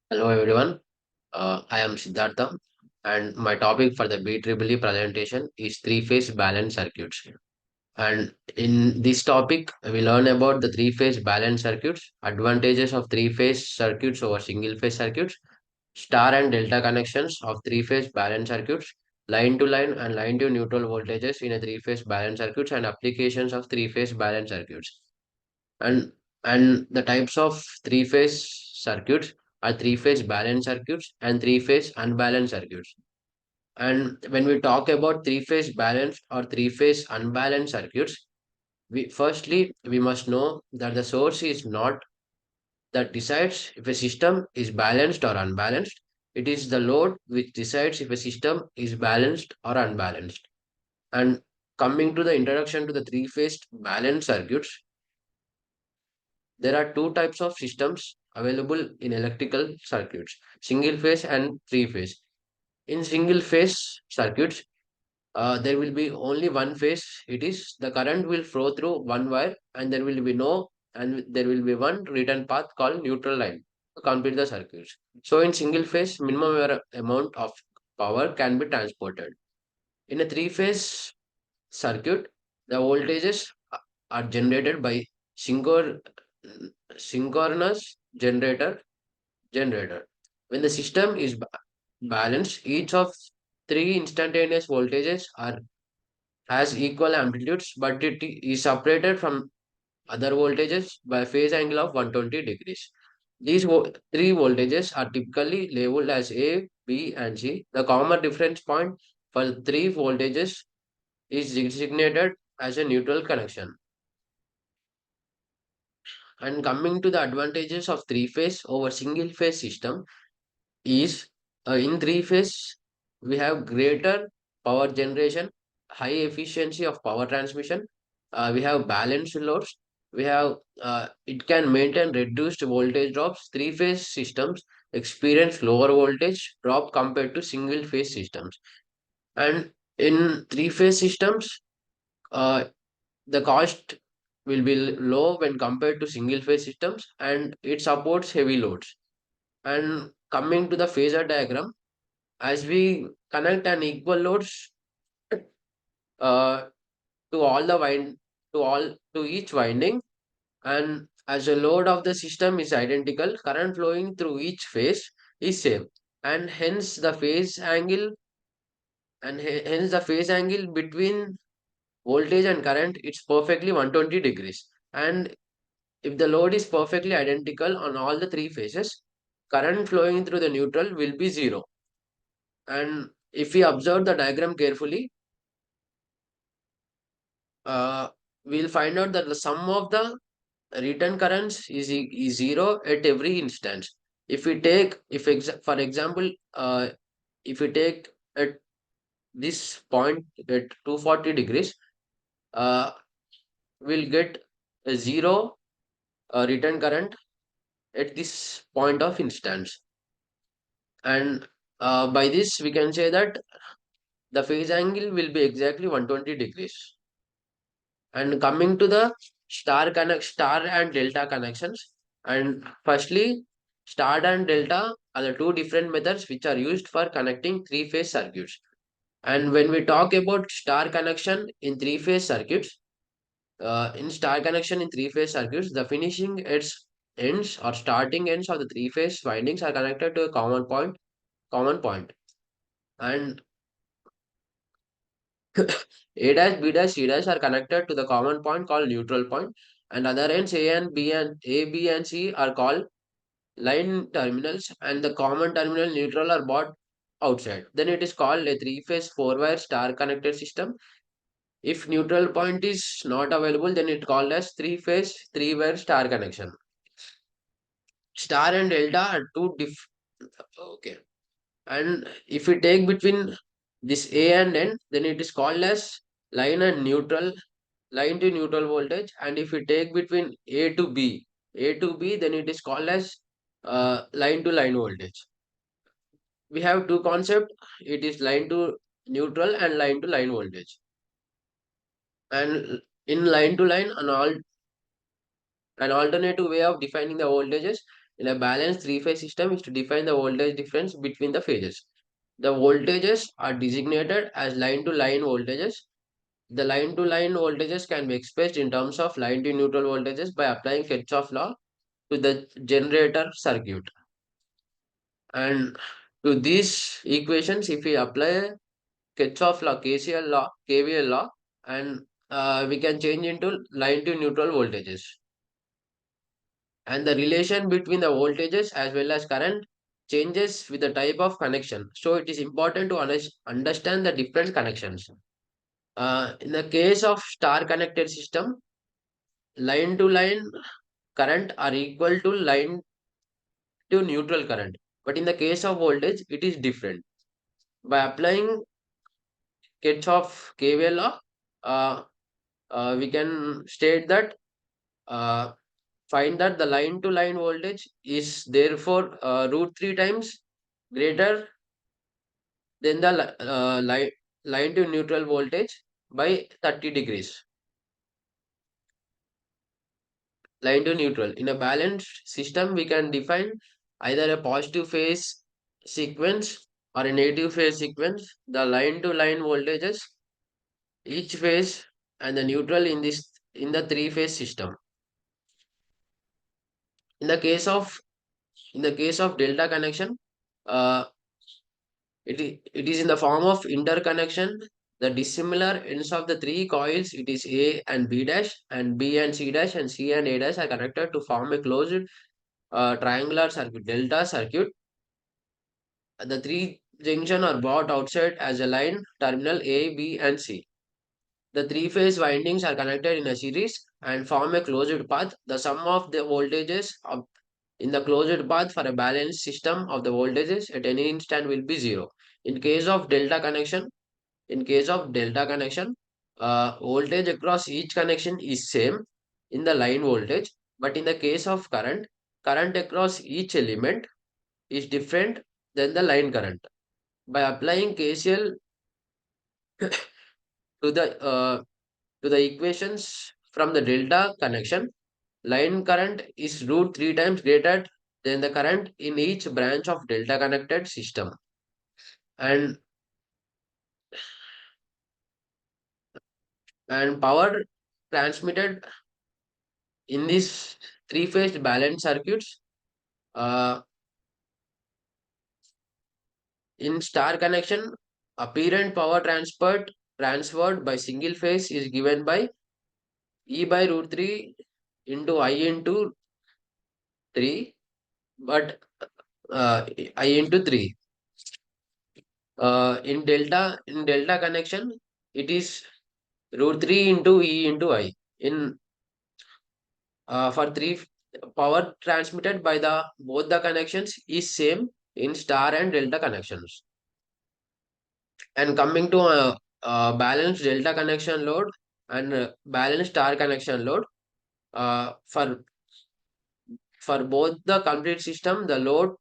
Hello everyone, I am Siddhartha and my topic for the BEEE presentation is three-phase balance circuits. And in this topic, we learn about the three-phase balance circuits, advantages of three-phase circuits over single-phase circuits, star and delta connections of three-phase balance circuits, line-to-line and line-to-neutral voltages in a three-phase balance circuits and applications of three-phase balance circuits. And the types of three-phase circuits are three-phase balance circuits and three-phase unbalanced circuits. And when we talk about three-phase balanced or three-phase unbalanced circuits, we must know that the source is not that decides if a system is balanced or unbalanced. It is the load which decides if a system is balanced or unbalanced. And coming to the introduction to the three-phase balanced circuits, there are two types of systems available in electrical circuits, single phase and three phase. In single phase circuits, there will be only one phase. It is the current will flow through one wire and there will be one written path called neutral line to complete the circuits. So in single phase, minimum amount of power can be transported. In a three phase circuit, the voltages are generated by synchro- synchronous generator. When the system is balanced, each of three instantaneous voltages are has equal amplitudes, but it is separated from other voltages by a phase angle of 120 degrees. These three voltages are typically labeled as A, B, and C. The common difference point for the three voltages is designated as a neutral connection. And coming to the advantages of three phase over single phase system is in three phase we have greater power generation, high efficiency of power transmission, we have balanced loads, we have it can maintain reduced voltage drops. Three phase systems experience lower voltage drop compared to single phase systems. And in three phase systems, uh, the cost will be low when compared to single phase systems, and it supports heavy loads. And coming to the phasor diagram, as we connect an equal loads uh, to all the wind to each winding, and as the load of the system is identical, current flowing through each phase is same, and hence the phase angle between voltage and current it's perfectly 120 degrees. And if the load is perfectly identical on all the three phases, current flowing through the neutral will be zero. And if we observe the diagram carefully, uh, we'll find out that the sum of the return currents is zero at every instance. If we take, for example, if we take at this point at 240 degrees, uh, we'll get a zero return current at this point of instance. And by this, we can say that the phase angle will be exactly 120 degrees. And coming to the star and delta connections. And firstly, star and delta are the two different methods which are used for connecting three-phase circuits. And when we talk about star connection in three-phase circuits, in star connection in three-phase circuits, the finishing ends or starting ends of the three-phase windings are connected to a common point. And A dash, B dash, C dash are connected to the common point called neutral point, and other ends A, B, and C are called line terminals, and the common terminal neutral are bought outside. Then it is called a three-phase four-wire star connected system. If neutral point is not available, then it called as three-phase three-wire star connection. Star and delta are two okay. And if we take between this A and N, then it is called as line and neutral, line to neutral voltage. And if we take between A to B, then it is called as line to line voltage. We have two concept. It is line to neutral and line to line voltage. And in line to line, an alternative way of defining the voltages. In a balanced three-phase system is to define the voltage difference between the phases. The voltages are designated as line-to-line voltages. The line-to-line voltages can be expressed in terms of line-to-neutral voltages by applying Kirchhoff law to the generator circuit. And to these equations, if we apply Kirchhoff law, KCL law, KVL law, and we can change into line to neutral voltages. And the relation between the voltages as well as current changes with the type of connection. So it is important to understand the different connections. In the case of star connected system, line to line current are equal to line to neutral current. But in the case of voltage, it is different. By applying Kirchhoff KVL law, uh, we can state that uh, find that the line to line voltage is therefore root 3 times greater than the line to neutral voltage by 30 degrees. Line to neutral. In a balanced system, we can define either a positive phase sequence or a negative phase sequence. The line to line voltages, each phase and the neutral in the three phase system. In the case of delta connection, uh, it is in the form of interconnection. The dissimilar ends of the three coils, it is A and B dash, and B and C dash, and C and A dash are connected to form a closed triangular circuit, delta circuit. The three junction are brought outside as a line terminal A, B, and C. The three phase windings are connected in a series and form a closed path. The sum of the voltages of in the closed path for a balanced system of the voltages at any instant will be zero. In case of delta connection, voltage across each connection is same in the line voltage, but in the case of current across each element is different than the line current. By applying KCL to the equations from the delta connection, line current is root 3 times greater than the current in each branch of delta connected system. And power transmitted in these three-phase balanced circuits, uh, in star connection, apparent power transferred by single phase is given by E by root 3 into I into 3, but I into 3. In delta connection, it is root 3 into E into I. In for power transmitted by the both the connections is same in star and delta connections. And coming to balanced delta connection load and balanced star connection load, for both the complete system, the load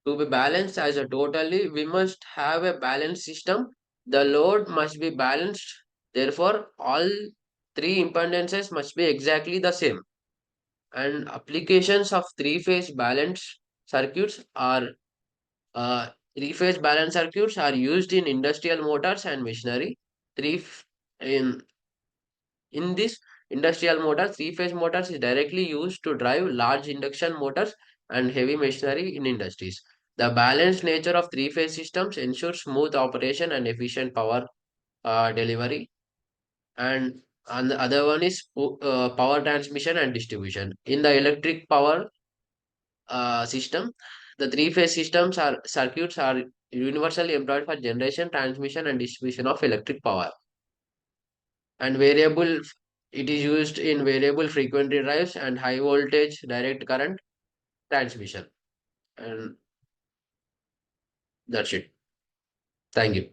to be balanced as a totally, we must have a balanced system. The load must be balanced. Therefore, all three impedances must be exactly the same. And applications of three-phase balanced circuits are three-phase balanced circuits are used in industrial motors and machinery. Three f- in this industrial motor, three-phase motors is directly used to drive large induction motors and heavy machinery in industries. The balanced nature of three-phase systems ensures smooth operation and efficient power delivery. And the other one is power transmission and distribution. In the electric power system, the three-phase systems are circuits are universally employed for generation, transmission, and distribution of electric power. And it is used in variable frequency drives and high voltage direct current transmission. And that's it. Thank you.